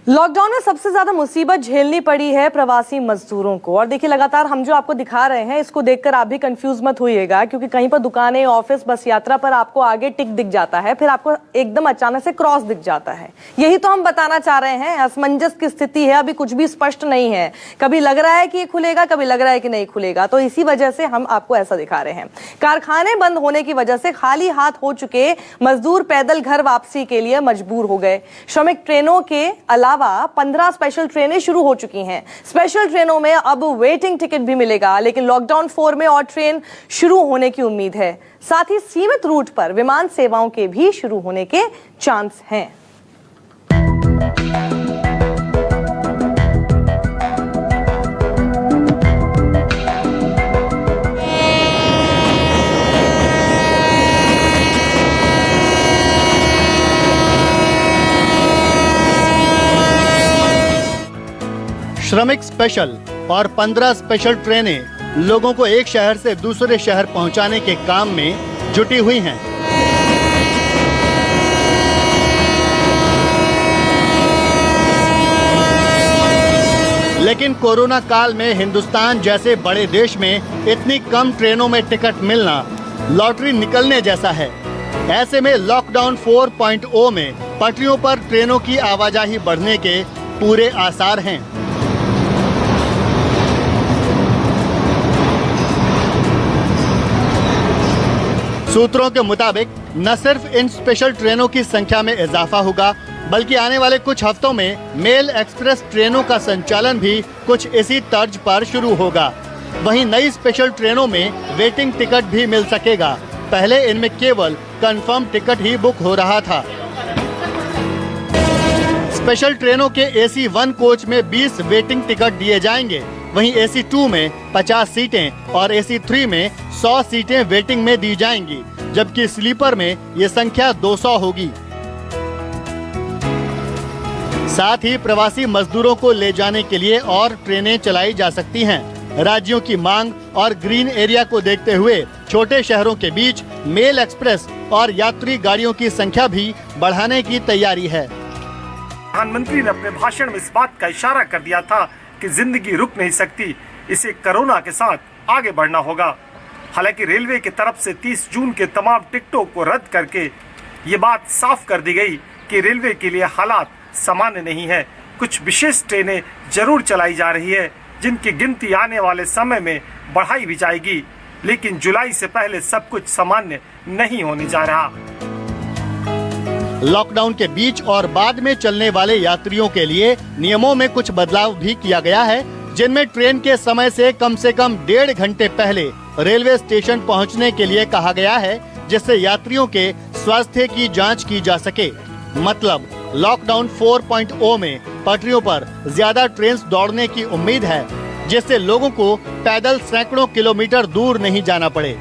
Lockdown में सबसे ज्यादा मुसीबत झेलनी पड़ी है प्रवासी मजदूरों को। और देखिए, लगातार हम जो आपको दिखा रहे हैं इसको देखकर आप भी कंफ्यूज मत होइएगा, क्योंकि कहीं पर दुकानें, ऑफिस, बस यात्रा पर आपको आगे टिक दिख जाता है, फिर आपको एकदम अचानक से क्रॉस दिख जाता है। यही तो हम बताना चाह रहे हैं। असमंजस की स्थिति है, अभी कुछ भी स्पष्ट नहीं है। कभी लग रहा है कि ये खुलेगा, कभी लग रहा है कि नहीं खुलेगा। तो इसी वजह से हम आपको ऐसा दिखा रहे हैं। कारखाने बंद होने की वजह से खाली हाथ हो चुके मजदूर पैदल घर वापसी के लिए मजबूर हो गए। श्रमिक ट्रेनों के अलावा 15 स्पेशल ट्रेनें शुरू हो चुकी हैं। स्पेशल ट्रेनों में अब वेटिंग टिकट भी मिलेगा, लेकिन लॉकडाउन 4 में और ट्रेन शुरू होने की उम्मीद है। साथ ही सीमित रूट पर विमान सेवाओं के भी शुरू होने के चांस हैं। श्रमिक स्पेशल और 15 स्पेशल ट्रेनें लोगों को एक शहर से दूसरे शहर पहुंचाने के काम में जुटी हुई हैं। लेकिन कोरोना काल में हिंदुस्तान जैसे बड़े देश में इतनी कम ट्रेनों में टिकट मिलना लॉटरी निकलने जैसा है। ऐसे में लॉकडाउन 4.0 में पटरियों पर ट्रेनों की आवाजाही बढ़ने के पूरे आसार हैं। सूत्रों के मुताबिक न सिर्फ इन स्पेशल ट्रेनों की संख्या में इजाफा होगा, बल्कि आने वाले कुछ हफ्तों में मेल एक्सप्रेस ट्रेनों का संचालन भी कुछ इसी तर्ज पर शुरू होगा। वहीं नई स्पेशल ट्रेनों में वेटिंग टिकट भी मिल सकेगा। पहले इनमें केवल कंफर्म टिकट ही बुक हो रहा था। स्पेशल ट्रेनों के AC 1 कोच में 20 वेटिंग टिकट दिए जाएंगे। वहीं AC 2 में 50 सीटें और AC 3 में 100 सीटें वेटिंग में दी जाएंगी, जबकि स्लीपर में ये संख्या 200 होगी। साथ ही प्रवासी मजदूरों को ले जाने के लिए और ट्रेनें चलाई जा सकती हैं। राज्यों की मांग और ग्रीन एरिया को देखते हुए छोटे शहरों के बीच मेल एक्सप्रेस और यात्री गाड़ियों की संख्या भी बढ़ाने की तैयारी है। प्रधानमंत्री ने अपने भाषण में इस बात का इशारा कर दिया था कि जिंदगी रुक नहीं सकती, इसे कोरोना के साथ आगे बढ़ना होगा। हालांकि रेलवे की तरफ से 30 जून के तमाम टिकटों को रद्द करके ये बात साफ कर दी गई कि रेलवे के लिए हालात सामान्य नहीं है। कुछ विशेष ट्रेनें जरूर चलाई जा रही है, जिनकी गिनती आने वाले समय में बढ़ाई भी जाएगी, लेकिन जुलाई से पहले सब कुछ सामान्य नहीं होने जा रहा। लॉकडाउन के बीच और बाद में चलने वाले यात्रियों के लिए नियमों में कुछ बदलाव भी किया गया है, जिनमें ट्रेन के समय से कम 1.5 घंटे पहले रेलवे स्टेशन पहुंचने के लिए कहा गया है, जिससे यात्रियों के स्वास्थ्य की जांच की जा सके। मतलब लॉकडाउन 4.0 में पटरियों पर ज्यादा ट्रेन दौड़ने की उम्मीद है, जिससे लोगों को पैदल सैकड़ों किलोमीटर दूर नहीं जाना पड़े।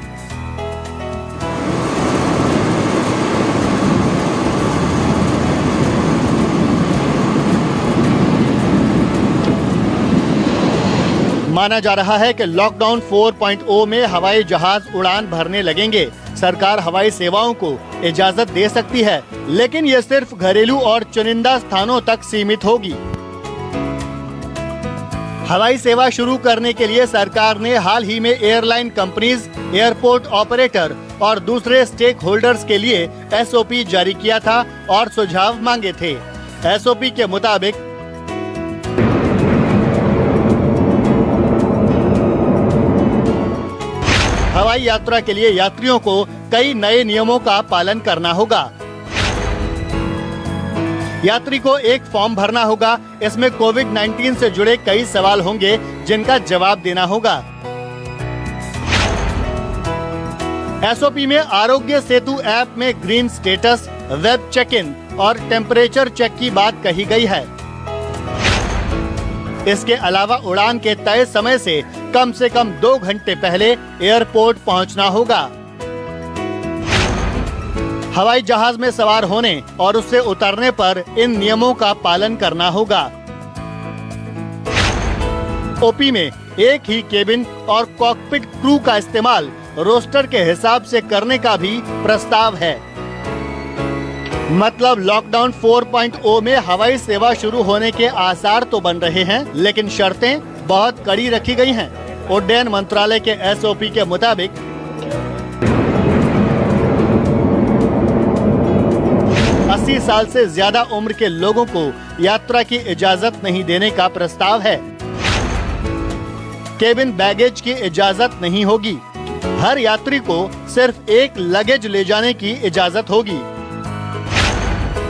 माना जा रहा है कि लॉकडाउन 4.0 में हवाई जहाज उड़ान भरने लगेंगे। सरकार हवाई सेवाओं को इजाजत दे सकती है, लेकिन ये सिर्फ घरेलू और चुनिंदा स्थानों तक सीमित होगी। हवाई सेवा शुरू करने के लिए सरकार ने हाल ही में एयरलाइन कंपनीज, एयरपोर्ट ऑपरेटर और दूसरे स्टेक होल्डर्स के लिए SOP जारी किया था और सुझाव मांगे थे। SOP के मुताबिक हवाई यात्रा के लिए यात्रियों को कई नए नियमों का पालन करना होगा। यात्री को एक फॉर्म भरना होगा। इसमें कोविड-19 से जुड़े कई सवाल होंगे, जिनका जवाब देना होगा। SOP में आरोग्य सेतु ऐप में green status, web check in और टेम्परेचर चेक की बात कही गई है। इसके अलावा उड़ान के तय समय से कम 2 घंटे पहले एयरपोर्ट पहुंचना होगा। हवाई जहाज में सवार होने और उससे उतरने पर इन नियमों का पालन करना होगा। OP में एक ही केबिन और कॉकपिट क्रू का इस्तेमाल रोस्टर के हिसाब से करने का भी प्रस्ताव है। मतलब लॉकडाउन 4.0 में हवाई सेवा शुरू होने के आसार तो बन रहे हैं, लेकिन शर्तें बहुत कड़ी रखी गई हैं। उड्डयन मंत्रालय के SOP के मुताबिक 80 साल से ज्यादा उम्र के लोगों को यात्रा की इजाजत नहीं देने का प्रस्ताव है। केबिन बैगेज की इजाजत नहीं होगी। हर यात्री को सिर्फ एक लगेज ले जाने की इजाजत होगी।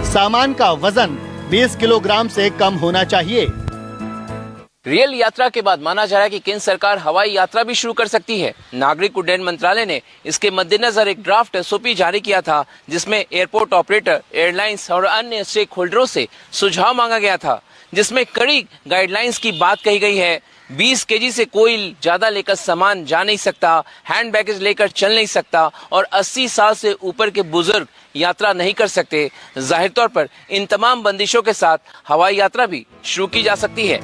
सामान का वजन 20 किलोग्राम से कम होना चाहिए। रेल यात्रा के बाद माना जा रहा है कि केंद्र सरकार हवाई यात्रा भी शुरू कर सकती है। नागरिक उड्डयन मंत्रालय ने इसके मद्देनजर एक ड्राफ्ट SOP जारी किया था, जिसमें एयरपोर्ट ऑपरेटर, एयरलाइंस और अन्य स्टेक होल्डरों से सुझाव मांगा गया था, जिसमें कड़ी गाइडलाइंस की बात कही गई है। 20 kg से कोई ज्यादा लेकर सामान जा नहीं सकता, हैंड बैगेज लेकर चल नहीं सकता और 80 साल से ऊपर के बुजुर्ग यात्रा नहीं कर सकते। जाहिर तौर पर इन तमाम बंदिशों के साथ हवाई यात्रा भी शुरू की जा सकती है।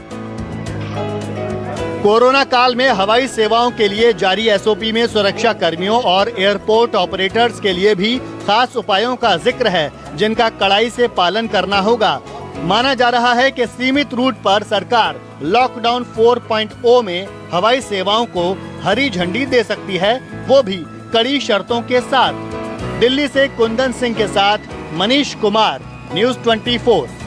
कोरोना काल में हवाई सेवाओं के लिए जारी SOP में सुरक्षा कर्मियों और एयरपोर्ट ऑपरेटर्स के लिए भी खास उपायों का जिक्र है, जिनका कड़ाई से पालन करना होगा। माना जा रहा है कि सीमित रूट पर सरकार लॉकडाउन 4.0 में हवाई सेवाओं को हरी झंडी दे सकती है, वो भी कड़ी शर्तों के साथ। दिल्ली से कुंदन सिंह के साथ मनीष कुमार, News 24।